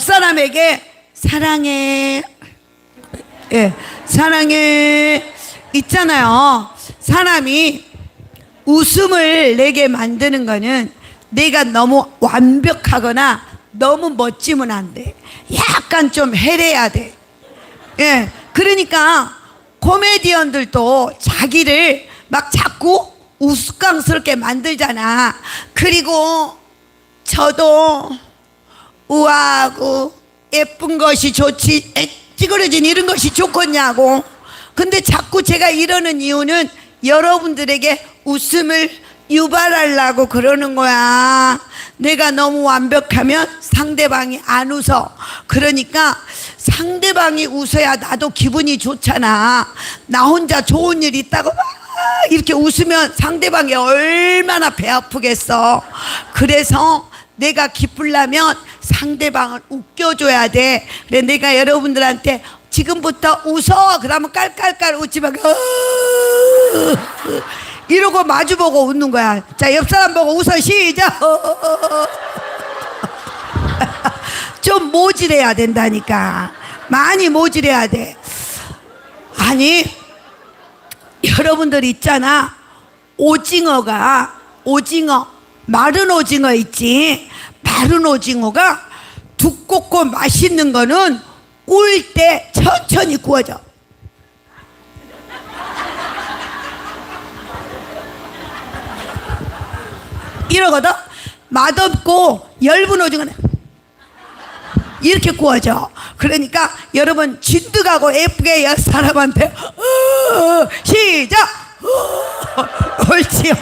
사람에게 사랑해, 예, 사랑해 있잖아요. 사람이 웃음을 내게 만드는 거는 내가 너무 완벽하거나 너무 멋지면 안 돼. 약간 좀 해래야 돼. 예, 그러니까 코미디언들도 자기를 막 자꾸 우스꽝스럽게 만들잖아. 그리고 저도 우아하고 예쁜 것이 좋지 찌그러진 이런 것이 좋겠냐고. 근데 자꾸 제가 이러는 이유는 여러분들에게 웃음을 유발하려고 그러는 거야. 내가 너무 완벽하면 상대방이 안 웃어. 그러니까 상대방이 웃어야 나도 기분이 좋잖아. 나 혼자 좋은 일 있다고 막 이렇게 웃으면 상대방이 얼마나 배 아프겠어. 그래서 내가 기쁘려면 상대방을 웃겨줘야 돼. 그래, 내가 여러분들한테 지금부터 웃어 그러면 깔깔깔 웃지 마. 이러고 마주보고 웃는 거야. 자, 옆 사람 보고 웃어. 시작. 좀 모질해야 된다니까. 많이 모질해야 돼. 아니, 여러분들 있잖아. 오징어 마른 오징어 있지. 마른 오징어가 두껍고 맛있는 거는 구울 때 천천히 구워져. 이러거든. 맛없고 얇은 오징어는 이렇게 구워져. 그러니까 여러분 진득하고 예쁘게 옆 사람한테 시작. 옳지 옳지.